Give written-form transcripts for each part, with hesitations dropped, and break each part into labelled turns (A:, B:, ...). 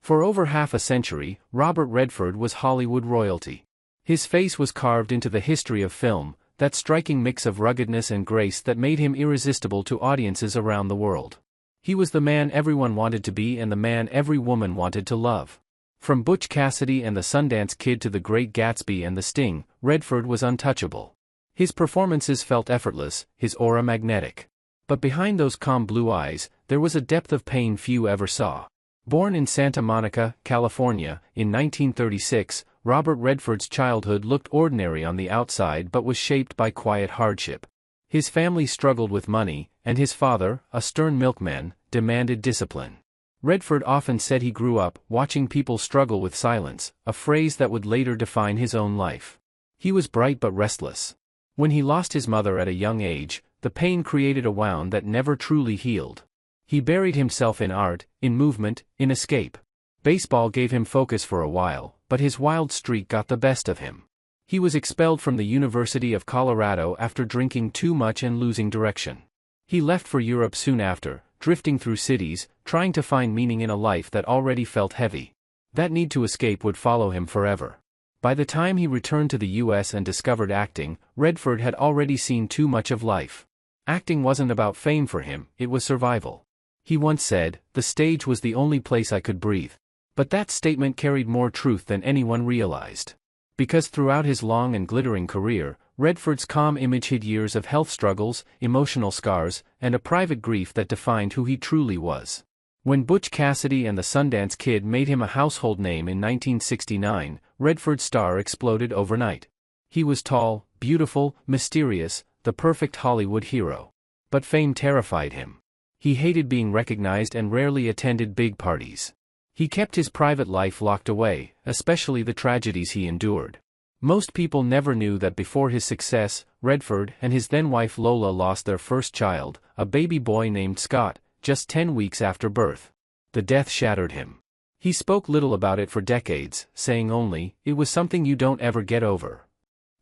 A: For over half a century, Robert Redford was Hollywood royalty. His face was carved into the history of film, that striking mix of ruggedness and grace that made him irresistible to audiences around the world. He was the man everyone wanted to be and the man every woman wanted to love. From Butch Cassidy and the Sundance Kid to The Great Gatsby and The Sting, Redford was untouchable. His performances felt effortless, his aura magnetic. But behind those calm blue eyes, there was a depth of pain few ever saw. Born in Santa Monica, California, in 1936, Robert Redford's childhood looked ordinary on the outside but was shaped by quiet hardship. His family struggled with money, and his father, a stern milkman, demanded discipline. Redford often said he grew up watching people struggle with silence, a phrase that would later define his own life. He was bright but restless. When he lost his mother at a young age, the pain created a wound that never truly healed. He buried himself in art, in movement, in escape. Baseball gave him focus for a while, but his wild streak got the best of him. He was expelled from the University of Colorado after drinking too much and losing direction. He left for Europe soon after, drifting through cities, trying to find meaning in a life that already felt heavy. That need to escape would follow him forever. By the time he returned to the US and discovered acting, Redford had already seen too much of life. Acting wasn't about fame for him, it was survival. He once said, "The stage was the only place I could breathe." But that statement carried more truth than anyone realized. Because throughout his long and glittering career, Redford's calm image hid years of health struggles, emotional scars, and a private grief that defined who he truly was. When Butch Cassidy and the Sundance Kid made him a household name in 1969, Redford's star exploded overnight. He was tall, beautiful, mysterious, the perfect Hollywood hero. But fame terrified him. He hated being recognized and rarely attended big parties. He kept his private life locked away, especially the tragedies he endured. Most people never knew that before his success, Redford and his then-wife Lola lost their first child, a baby boy named Scott, just 10 weeks after birth. The death shattered him. He spoke little about it for decades, saying only, "It was something you don't ever get over."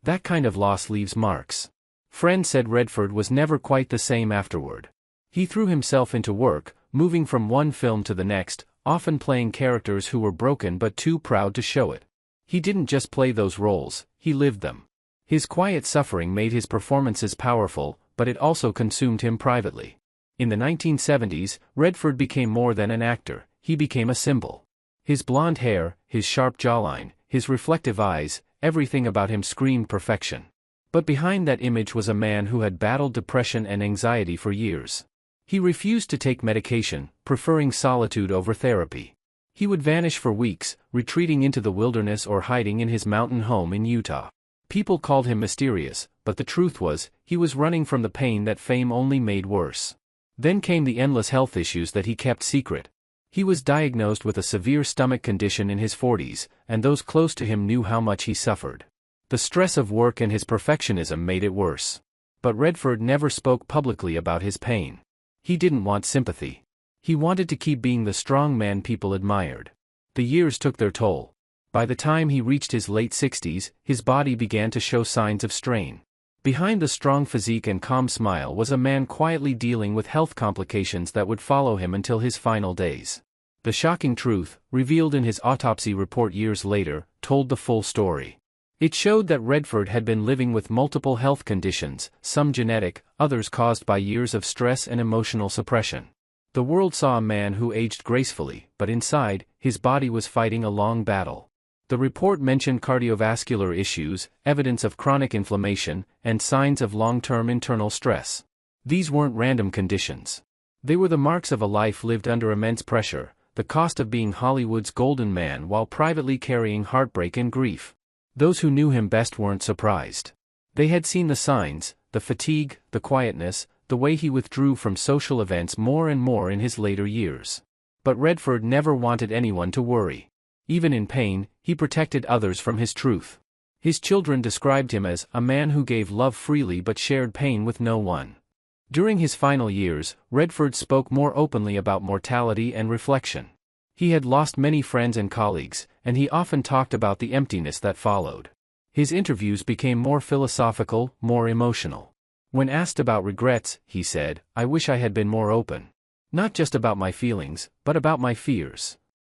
A: That kind of loss leaves marks. Friends said Redford was never quite the same afterward. He threw himself into work, moving from one film to the next, often playing characters who were broken but too proud to show it. He didn't just play those roles, he lived them. His quiet suffering made his performances powerful, but it also consumed him privately. In the 1970s, Redford became more than an actor, he became a symbol. His blonde hair, his sharp jawline, his reflective eyes, everything about him screamed perfection. But behind that image was a man who had battled depression and anxiety for years. He refused to take medication, preferring solitude over therapy. He would vanish for weeks, retreating into the wilderness or hiding in his mountain home in Utah. People called him mysterious, but the truth was, he was running from the pain that fame only made worse. Then came the endless health issues that he kept secret. He was diagnosed with a severe stomach condition in his 40s, and those close to him knew how much he suffered. The stress of work and his perfectionism made it worse. But Redford never spoke publicly about his pain. He didn't want sympathy. He wanted to keep being the strong man people admired. The years took their toll. By the time he reached his late 60s, his body began to show signs of strain. Behind the strong physique and calm smile was a man quietly dealing with health complications that would follow him until his final days. The shocking truth, revealed in his autopsy report years later, told the full story. It showed that Redford had been living with multiple health conditions, some genetic, others caused by years of stress and emotional suppression. The world saw a man who aged gracefully, but inside, his body was fighting a long battle. The report mentioned cardiovascular issues, evidence of chronic inflammation, and signs of long-term internal stress. These weren't random conditions. They were the marks of a life lived under immense pressure, the cost of being Hollywood's golden man while privately carrying heartbreak and grief. Those who knew him best weren't surprised. They had seen the signs, the fatigue, the quietness, the way he withdrew from social events more and more in his later years. But Redford never wanted anyone to worry. Even in pain, he protected others from his truth. His children described him as a man who gave love freely but shared pain with no one. During his final years, Redford spoke more openly about mortality and reflection. He had lost many friends and colleagues, and he often talked about the emptiness that followed. His interviews became more philosophical, more emotional. When asked about regrets, he said, "I wish I had been more open. Not just about my feelings, but about my fears."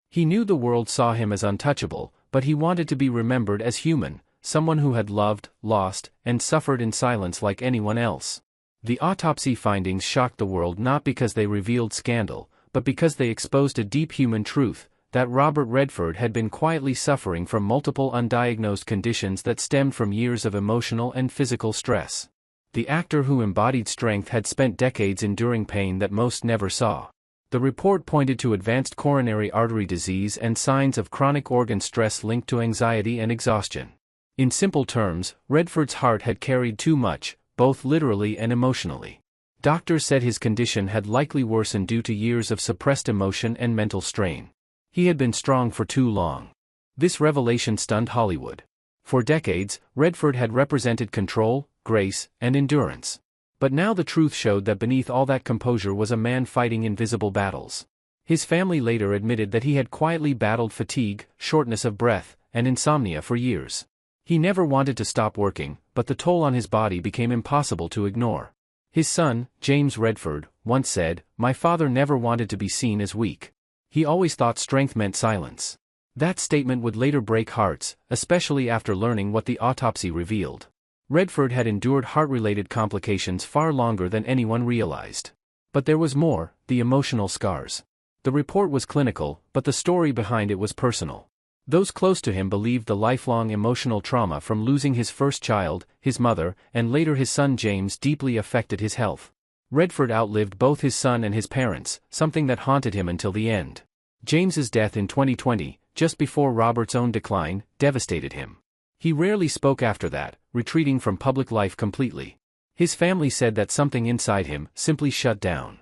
A: He knew the world saw him as untouchable, but he wanted to be remembered as human, someone who had loved, lost, and suffered in silence like anyone else. The autopsy findings shocked the world not because they revealed scandal, but because they exposed a deep human truth, that Robert Redford had been quietly suffering from multiple undiagnosed conditions that stemmed from years of emotional and physical stress. The actor who embodied strength had spent decades enduring pain that most never saw. The report pointed to advanced coronary artery disease and signs of chronic organ stress linked to anxiety and exhaustion. In simple terms, Redford's heart had carried too much, both literally and emotionally. Doctors said his condition had likely worsened due to years of suppressed emotion and mental strain. He had been strong for too long. This revelation stunned Hollywood. For decades, Redford had represented control, grace, and endurance. But now the truth showed that beneath all that composure was a man fighting invisible battles. His family later admitted that he had quietly battled fatigue, shortness of breath, and insomnia for years. He never wanted to stop working, but the toll on his body became impossible to ignore. His son, James Redford, once said, "My father never wanted to be seen as weak. He always thought strength meant silence." That statement would later break hearts, especially after learning what the autopsy revealed. Redford had endured heart-related complications far longer than anyone realized. But there was more, the emotional scars. The report was clinical, but the story behind it was personal. Those close to him believed the lifelong emotional trauma from losing his first child, his mother, and later his son James deeply affected his health. Redford outlived both his son and his parents, something that haunted him until the end. James's death in 2020, just before Robert's own decline, devastated him. He rarely spoke after that, retreating from public life completely. His family said that something inside him simply shut down.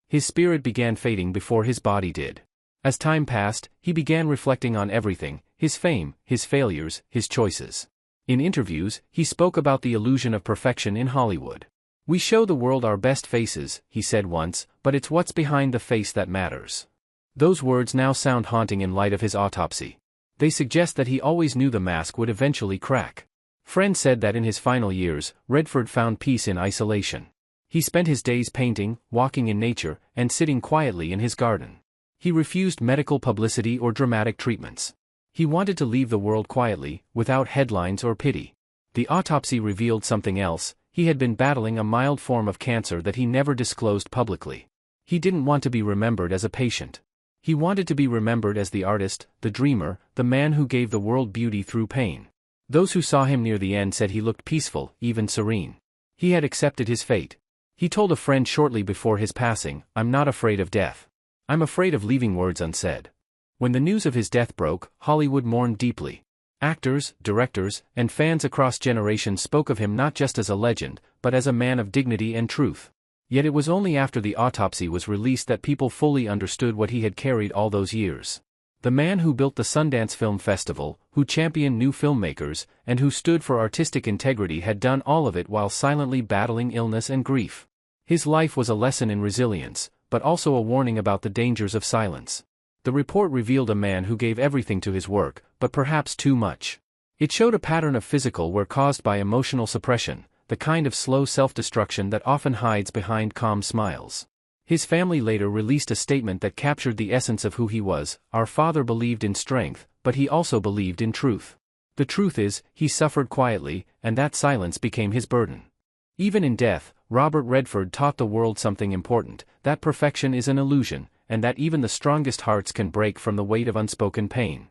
A: His spirit began fading before his body did. As time passed, he began reflecting on everything: his fame, his failures, his choices. In interviews, he spoke about the illusion of perfection in Hollywood. "We show the world our best faces," he said once, "but it's what's behind the face that matters." Those words now sound haunting in light of his autopsy. They suggest that he always knew the mask would eventually crack. Friends said that in his final years, Redford found peace in isolation. He spent his days painting, walking in nature, and sitting quietly in his garden. He refused medical publicity or dramatic treatments. He wanted to leave the world quietly, without headlines or pity. The autopsy revealed something else: he had been battling a mild form of cancer that he never disclosed publicly. He didn't want to be remembered as a patient. He wanted to be remembered as the artist, the dreamer, the man who gave the world beauty through pain. Those who saw him near the end said he looked peaceful, even serene. He had accepted his fate. He told a friend shortly before his passing, "I'm not afraid of death. I'm afraid of leaving words unsaid." When the news of his death broke, Hollywood mourned deeply. Actors, directors, and fans across generations spoke of him not just as a legend, but as a man of dignity and truth. Yet it was only after the autopsy was released that people fully understood what he had carried all those years. The man who built the Sundance Film Festival, who championed new filmmakers, and who stood for artistic integrity had done all of it while silently battling illness and grief. His life was a lesson in resilience, but also a warning about the dangers of silence. The report revealed a man who gave everything to his work, but perhaps too much. It showed a pattern of physical wear caused by emotional suppression, the kind of slow self-destruction that often hides behind calm smiles. His family later released a statement that captured the essence of who he was: "Our father believed in strength, but he also believed in truth. The truth is, he suffered quietly, and that silence became his burden." Even in death, Robert Redford taught the world something important: that perfection is an illusion, and that even the strongest hearts can break from the weight of unspoken pain.